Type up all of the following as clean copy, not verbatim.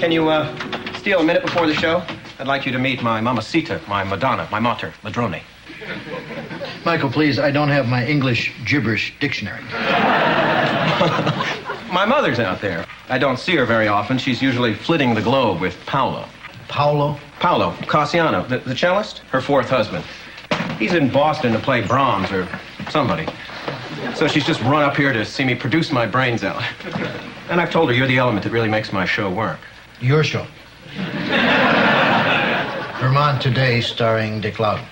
can you steal a minute before the show? I'd like you to meet my mamacita, my Madonna, my mater, Madrone. Michael, please, I don't have my English gibberish dictionary. My mother's out there. I don't see her very often. She's usually flitting the globe with Paolo. Paolo? Paolo Cassiano, the cellist, her fourth husband. He's in Boston to play Brahms or somebody. So she's just run up here to see me produce my brains out. And I've told her you're the element that really makes my show work. Your show? Vermont Today, starring Dick Loudon.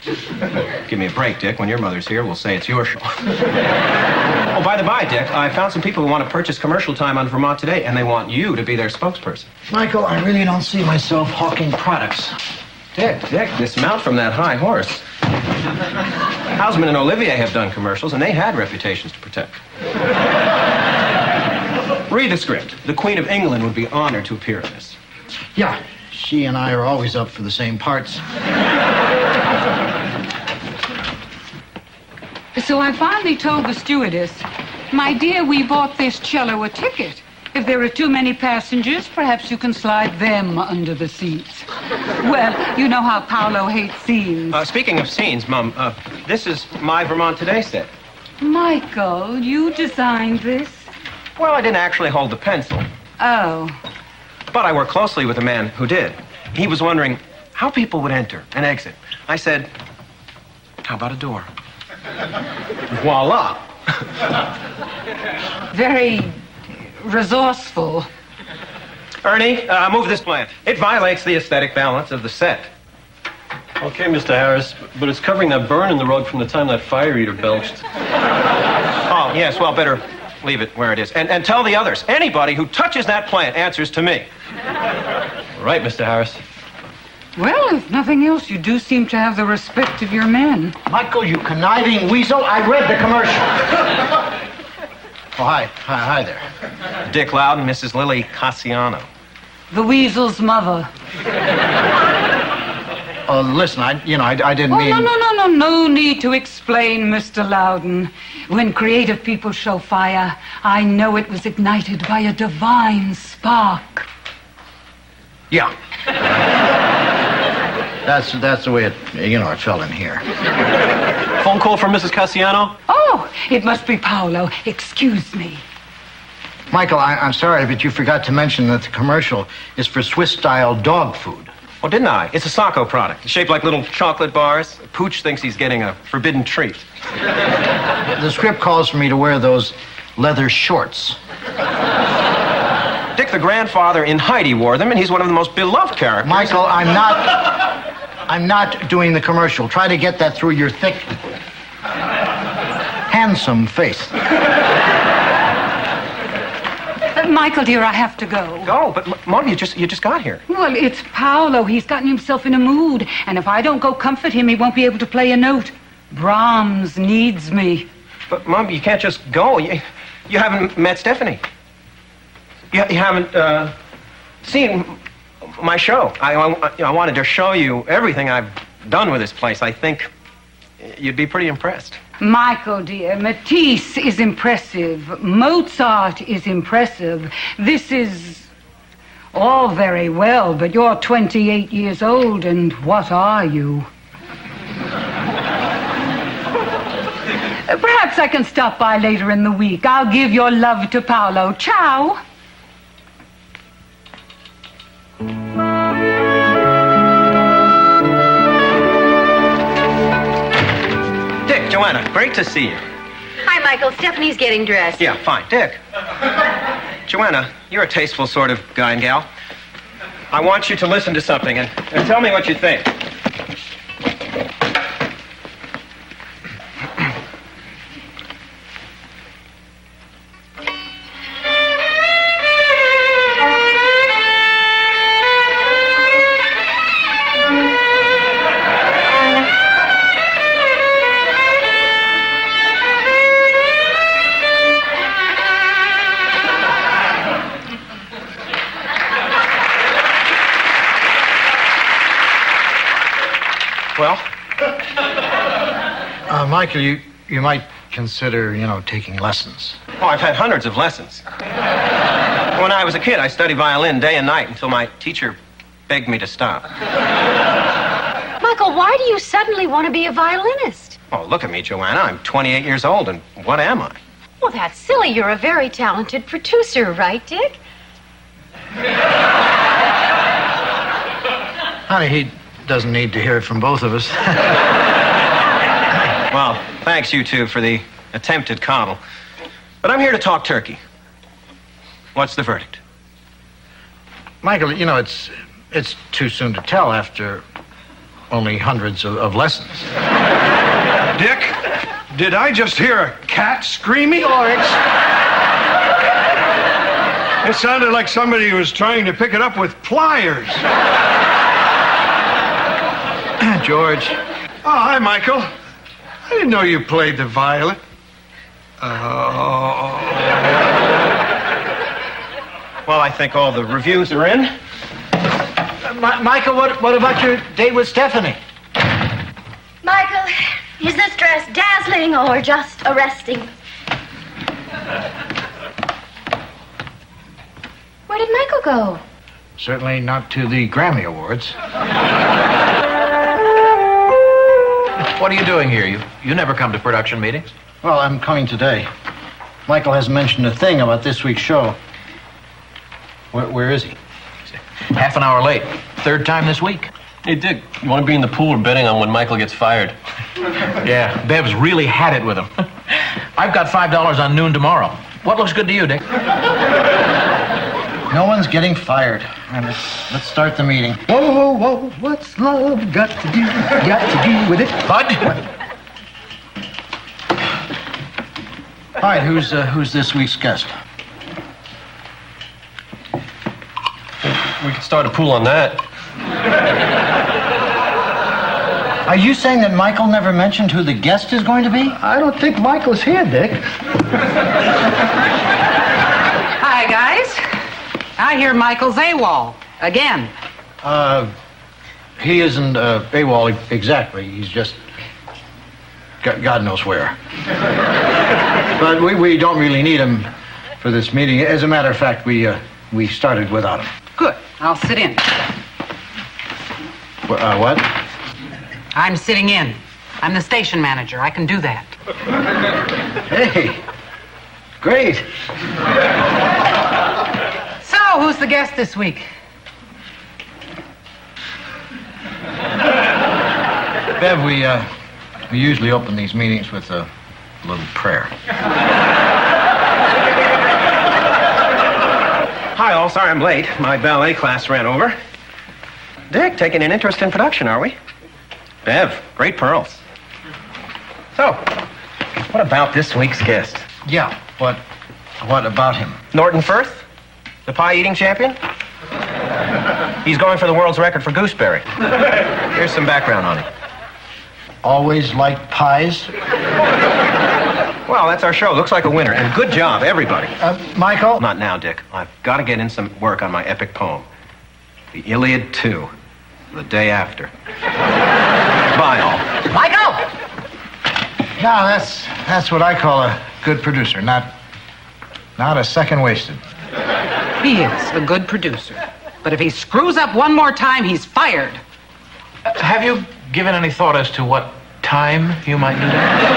Give me a break, Dick. When your mother's here, we'll say it's your show. Oh, by the by, Dick, I found some people who want to purchase commercial time on Vermont Today, and they want you to be their spokesperson. Michael, I really don't see myself hawking products. Dick, dismount from that high horse. Hausman and Olivier have done commercials, and they had reputations to protect. Read the script. The Queen of England would be honored to appear in this. Yeah, she and I are always up for the same parts. So I finally told the stewardess, my dear, we bought this cello a ticket. If there are too many passengers, perhaps you can slide them under the seats. Well, you know how Paolo hates scenes. Speaking of scenes, Mum, this is my Vermont Today set. Michael, you designed this? Well, I didn't actually hold the pencil. Oh. But I worked closely with a man who did. He was wondering how people would enter and exit. I said, how about a door? Voila. Very resourceful. Ernie, move this plant. It violates the aesthetic balance of the set. Okay, Mr. Harris, but it's covering that burn in the rug from the time that fire eater belched. Oh, yes, well, better leave it where it is. And tell the others, anybody who touches that plant answers to me. Right, Mr. Harris. Well, if nothing else, you do seem to have the respect of your men. Michael, you conniving weasel, I read the commercial. Oh, hi there. Dick Loudon, Mrs. Lily Cassiano. The weasel's mother. Listen, I didn't mean... No need to explain, Mr. Loudon. When creative people show fire, I know it was ignited by a divine spark. Yeah. That's the way it fell in here. Phone call from Mrs. Cassiano? Oh, it must be Paolo. Excuse me. Michael, I'm sorry, but you forgot to mention that the commercial is for Swiss-style dog food. Oh, didn't I? It's a Sacco product, shaped like little chocolate bars. Pooch thinks he's getting a forbidden treat. The script calls for me to wear those leather shorts. Dick, the grandfather in Heidi wore them, and he's one of the most beloved characters. Michael, I'm not doing the commercial. Try to get that through your thick, handsome face. Michael, dear, I have to go. Go? But, Mom, you just got here. Well, it's Paolo. He's gotten himself in a mood. And if I don't go comfort him, he won't be able to play a note. Brahms needs me. But, Mom, you can't just go. You haven't met Stephanie. You haven't seen my show. I wanted to show you everything I've done with this place. I think you'd be pretty impressed. Michael, dear, Matisse is impressive. Mozart is impressive. This is all very well, but you're 28 years old, and what are you? Perhaps I can stop by later in the week. I'll give your love to Paolo. Ciao. Dick, Joanna, great to see you. Hi, Michael. Stephanie's getting dressed. Yeah, fine. Dick. Joanna, you're a tasteful sort of guy and gal. I want you to listen to something and tell me what you think. Well? Michael, you might consider, taking lessons? Oh, I've had hundreds of lessons. When I was a kid, I studied violin day and night until my teacher begged me to stop. Michael, why do you suddenly want to be a violinist? Oh, look at me, Joanna. I'm 28 years old, and what am I? Well, that's silly. You're a very talented producer, right, Dick? Honey, he doesn't need to hear it from both of us. Well, thanks, you two, for the attempted coddle. But I'm here to talk turkey. What's the verdict? Michael, it's too soon to tell after only hundreds of lessons. Dick, did I just hear a cat screaming? George! It sounded like somebody was trying to pick it up with pliers. George. Oh, hi, Michael. I didn't know you played the violin. Oh. Well, I think all the reviews are in. Michael, what about your date with Stephanie? Michael, is this dress dazzling or just arresting? Where did Michael go? Certainly not to the Grammy Awards. What are you doing here? You never come to production meetings. Well, I'm coming today. Michael hasn't mentioned a thing about this week's show. Where is he? Half an hour late. Third time this week. Hey, Dick, you want to be in the pool or betting on when Michael gets fired? Yeah, Bev's really had it with him. I've got $5 on noon tomorrow. What looks good to you, Dick? No one's getting fired. And let's start the meeting. Whoa, whoa, what's love got to do with it? Bud? All right, who's this week's guest? We could start a pool on that. Are you saying that Michael never mentioned who the guest is going to be? I don't think Michael's here, Dick. Hi, guys. I hear Michael's AWOL again. He isn't AWOL exactly. He's just God knows where. But we don't really need him for this meeting. As a matter of fact, we started without him. Good. I'll sit in. What? I'm sitting in. I'm the station manager. I can do that. Hey, great. So, who's the guest this week? Bev, we usually open these meetings with a little prayer. Hi, all. Sorry I'm late. My ballet class ran over. Dick, taking an interest in production, are we? Bev, great pearls. So, what about this week's guest? Yeah, what about him? Norton Firth, the pie-eating champion? He's going for the world's record for gooseberry. Here's some background on him. Always liked pies? Well, that's our show. Looks like a winner. And good job, everybody. Michael? Not now, Dick. I've got to get in some work on my epic poem. The Iliad 2. The day after. Bye, all. Michael! No, that's what I call a good producer. Not a second wasted. He is a good producer. But if he screws up one more time, he's fired. Have you given any thought as to what time you might do that?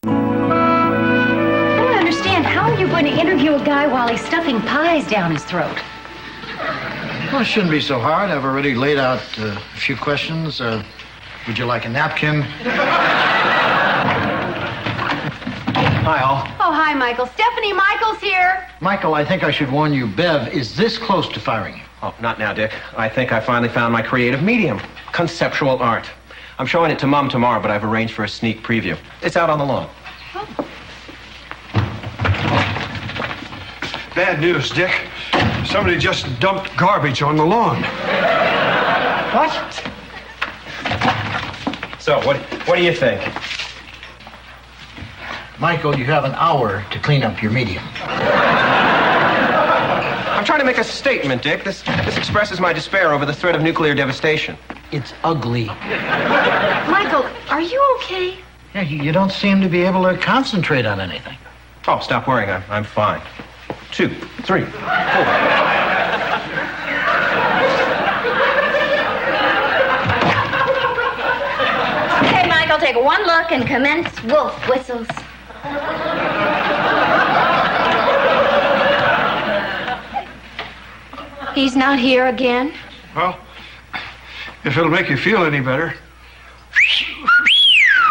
I don't understand. How are you going to interview a guy while he's stuffing pies down his throat? Well, it shouldn't be so hard. I've already laid out a few questions. Would you like a napkin? Hi, all. Oh, hi, Michael. Stephanie, Michael's here. Michael, I think I should warn you, Bev is this close to firing you. Oh, not now, Dick. I think I finally found my creative medium. Conceptual art. I'm showing it to Mom tomorrow, but I've arranged for a sneak preview. It's out on the lawn. Bad news, Dick. Somebody just dumped garbage on the lawn. What? So, what do you think? Michael, you have an hour to clean up your medium. I'm trying to make a statement, Dick. This expresses my despair over the threat of nuclear devastation. It's ugly. Michael, are you okay? Yeah, you don't seem to be able to concentrate on anything. Oh, stop worrying. I'm fine. 2, 3, 4. Okay, Michael, take one look and commence wolf whistles. He's not here again? Well, if it'll make you feel any better.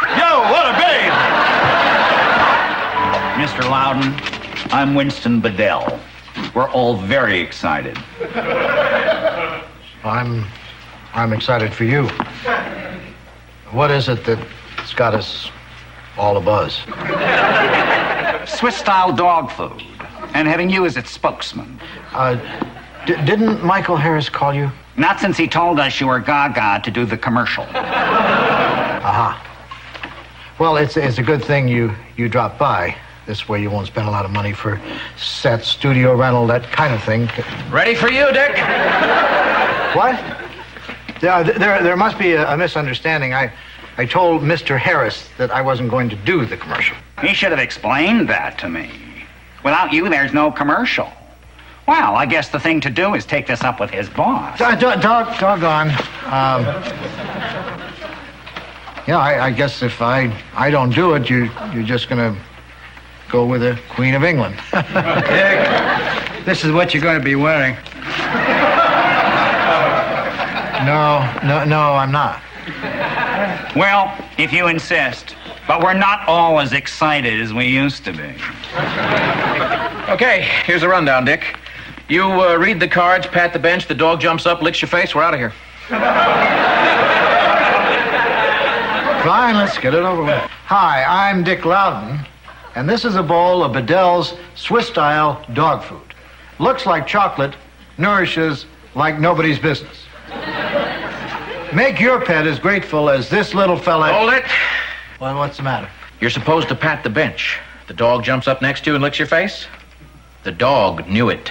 Yo, what a babe! Mr. Loudon, I'm Winston Bedell. We're all very excited. I'm excited for you. What is it that's got us all abuzz? Swiss-style dog food, and having you as its spokesman. Didn't Michael Harris call you? Not since he told us you were gaga to do the commercial. Aha. Well, it's a good thing you dropped by. This way you won't spend a lot of money for set, studio rental, that kind of thing. Ready for you, Dick? What? There must be a misunderstanding. I told Mr. Harris that I wasn't going to do the commercial. He should have explained that to me. Without you, there's no commercial. Well, I guess the thing to do is take this up with his boss. Doggone. Yeah, I guess if I don't do it, you're just going to go with the Queen of England. Dick, this is what you're going to be wearing. No, I'm not. Well, if you insist. But we're not all as excited as we used to be. Okay, here's a rundown, Dick. You read the cards, pat the bench, the dog jumps up, licks your face, we're out of here. Fine, let's get it over with. Hi, I'm Dick Loudon, and this is a bowl of Bedell's Swiss-style dog food. Looks like chocolate, nourishes like nobody's business. Make your pet as grateful as this little fella. Hold it. Well, what's the matter? You're supposed to pat the bench. The dog jumps up next to you and licks your face. The dog knew it.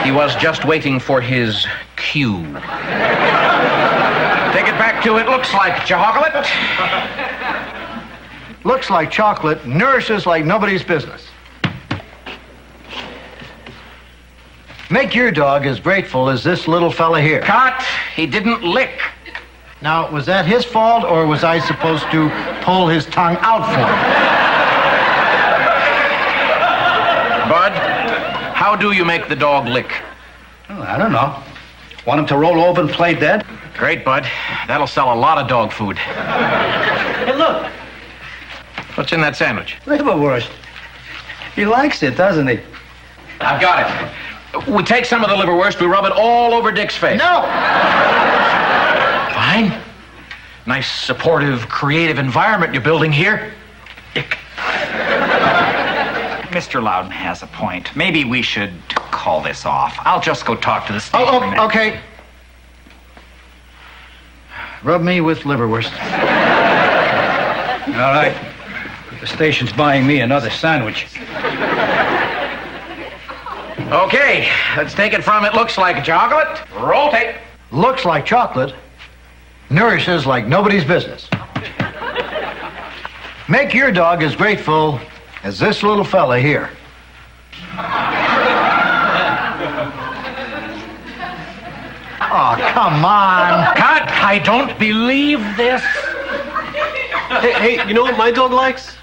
He was just waiting for his cue. Take it back to it looks like chocolate. Looks like chocolate, nourishes like nobody's business. Make your dog as grateful as this little fella here. Cut. He didn't lick. Now, was that his fault, or was I supposed to pull his tongue out for him? Bud, how do you make the dog lick? Oh, I don't know. Want him to roll over and play dead? Great, Bud. That'll sell a lot of dog food. Hey, look. What's in that sandwich? Liverwurst. He likes it, doesn't he? I've got it. We take some of the liverwurst, we rub it all over Dick's face. No! Fine. Nice, supportive, creative environment you're building here. Dick. Mr. Loudon has a point. Maybe we should call this off. I'll just go talk to the station. Oh, okay. Rub me with liverwurst. All right. The station's buying me another sandwich. Okay, let's take it from it looks like chocolate. Roll tape. Looks like chocolate, nourishes like nobody's business. Make your dog as grateful as this little fella here. Oh, come on. Cut! I don't believe this. Hey, you know what my dog likes?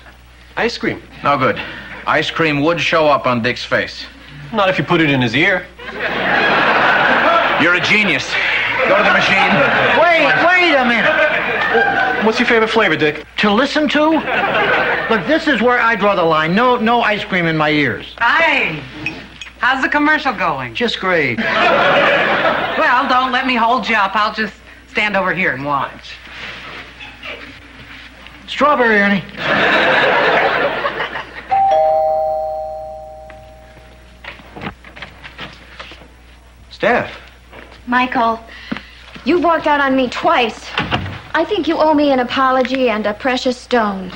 Ice cream. No good. Ice cream would show up on Dick's face. Not if you put it in his ear. You're a genius. Go to the machine. Wait a minute. What's your favorite flavor, Dick? To listen to? Look, this is where I draw the line. No ice cream in my ears. Hi. How's the commercial going? Just great. Well, don't let me hold you up. I'll just stand over here and watch. Strawberry, Ernie. Steph. Michael, you've walked out on me twice. I think you owe me an apology and a precious stone.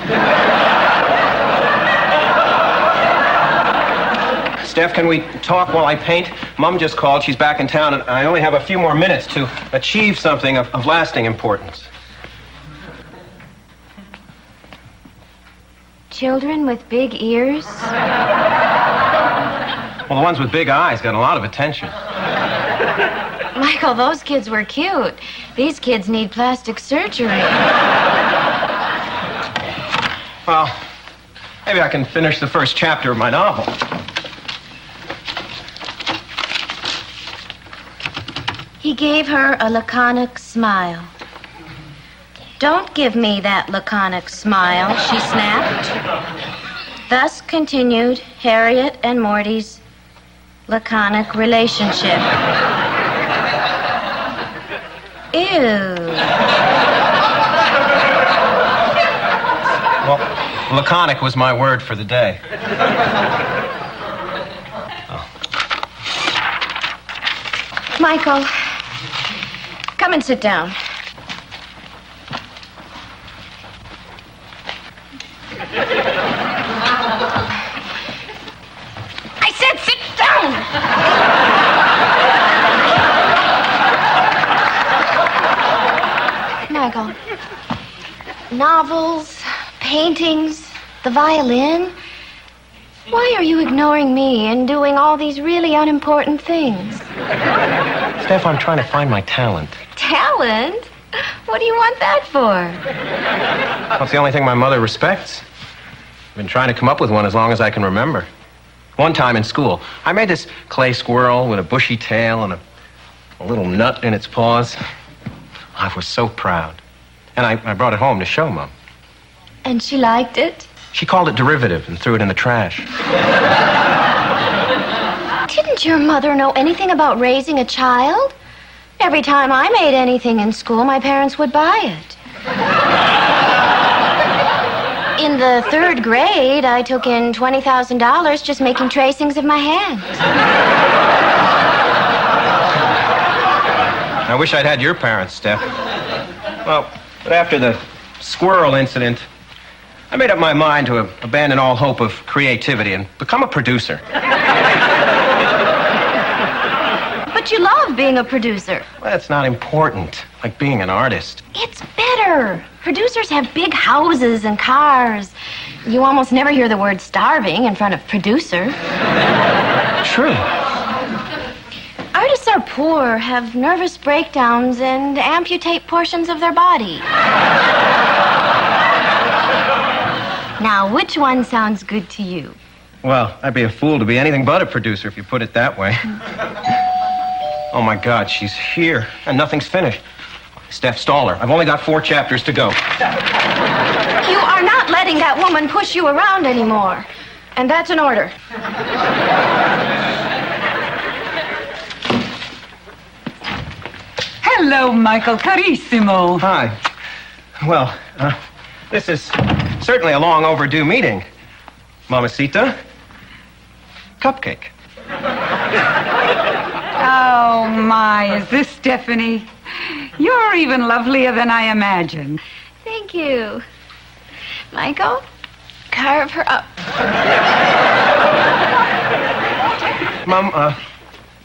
Steph, can we talk while I paint? Mom just called. She's back in town, and I only have a few more minutes to achieve something of lasting importance. Children with big ears? Well, the ones with big eyes got a lot of attention. Michael, those kids were cute. These kids need plastic surgery. Well, maybe I can finish the first chapter of my novel. He gave her a laconic smile. Don't give me that laconic smile, she snapped. Thus continued Harriet and Morty's laconic relationship. Ew. Well, laconic was my word for the day. Michael, come and sit down. I said sit down! Michael, novels, paintings, the violin. Why are you ignoring me and doing all these really unimportant things? Steph, I'm trying to find my talent. Talent? What do you want that for? That's the only thing my mother respects. I've been trying to come up with one as long as I can remember. One time in school, I made this clay squirrel with a bushy tail and a little nut in its paws. I was so proud. And I brought it home to show Mom. And she liked it? She called it derivative and threw it in the trash. Didn't your mother know anything about raising a child? Every time I made anything in school, my parents would buy it. In the 3rd grade, I took in $20,000 just making tracings of my hands. I wish I'd had your parents, Steph. Well, but after the squirrel incident, I made up my mind to abandon all hope of creativity and become a producer. But you love being a producer. Well, that's not important, like being an artist. It's better. Producers have big houses and cars. You almost never hear the word starving in front of producer. True. Artists are poor, have nervous breakdowns, and amputate portions of their body. Now, which one sounds good to you? Well, I'd be a fool to be anything but a producer if you put it that way. Oh, my God, she's here, and nothing's finished. Steph, stall her. I've only got 4 chapters to go. You are not letting that woman push you around anymore. And that's an order. Hello, Michael Carissimo. Hi. Well, this is certainly a long overdue meeting. Mamacita. Cupcake. Oh, my, is this Stephanie? You're even lovelier than I imagined. Thank you. Michael, carve her up. Mom,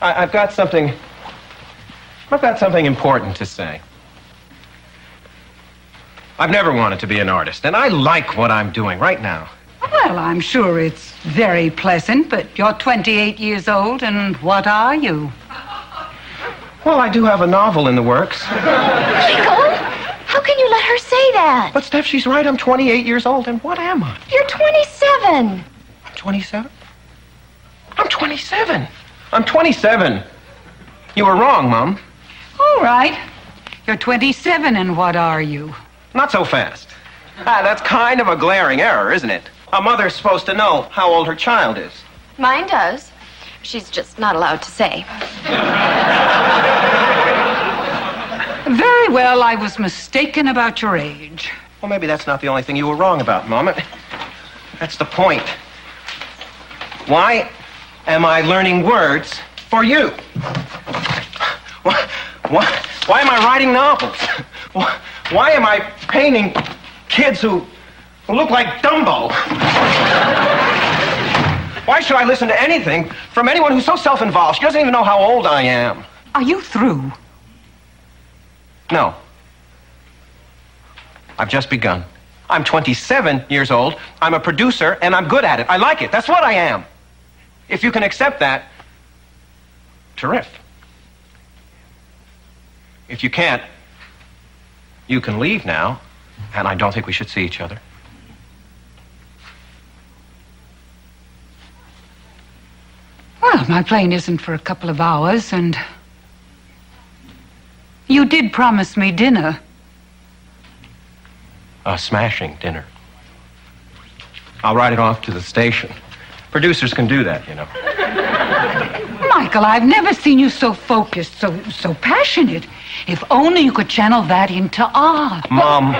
I've got something important to say. I've never wanted to be an artist, and I like what I'm doing right now. Well, I'm sure it's very pleasant, but you're 28 years old, and what are you? Well, I do have a novel in the works. Michael, how can you let her say that? But, Steph, she's right. I'm 28 years old, and what am I? You're 27. I'm 27? I'm 27. I'm 27. You were wrong, Mom. All right. You're 27, and what are you? Not so fast. That's kind of a glaring error, isn't it? A mother's supposed to know how old her child is. Mine does. She's just not allowed to say. Very well, I was mistaken about your age. Well, maybe that's not the only thing you were wrong about, Mom. That's the point. Why am I learning words for you? Why am I writing novels? Why am I painting kids who look like Dumbo? Why should I listen to anything from anyone who's so self-involved. She doesn't even know how old I am. Are you through? No. I've just begun. I'm 27 years old. I'm a producer, and I'm good at it. I like it. That's what I am. If you can accept that, terrific. If you can't, you can leave now, and I don't think we should see each other. Well, my plane isn't for a couple of hours, and you did promise me dinner. A smashing dinner. I'll write it off to the station. Producers can do that, you know. Michael, I've never seen you so focused, so passionate. If only you could channel that into art. Mom,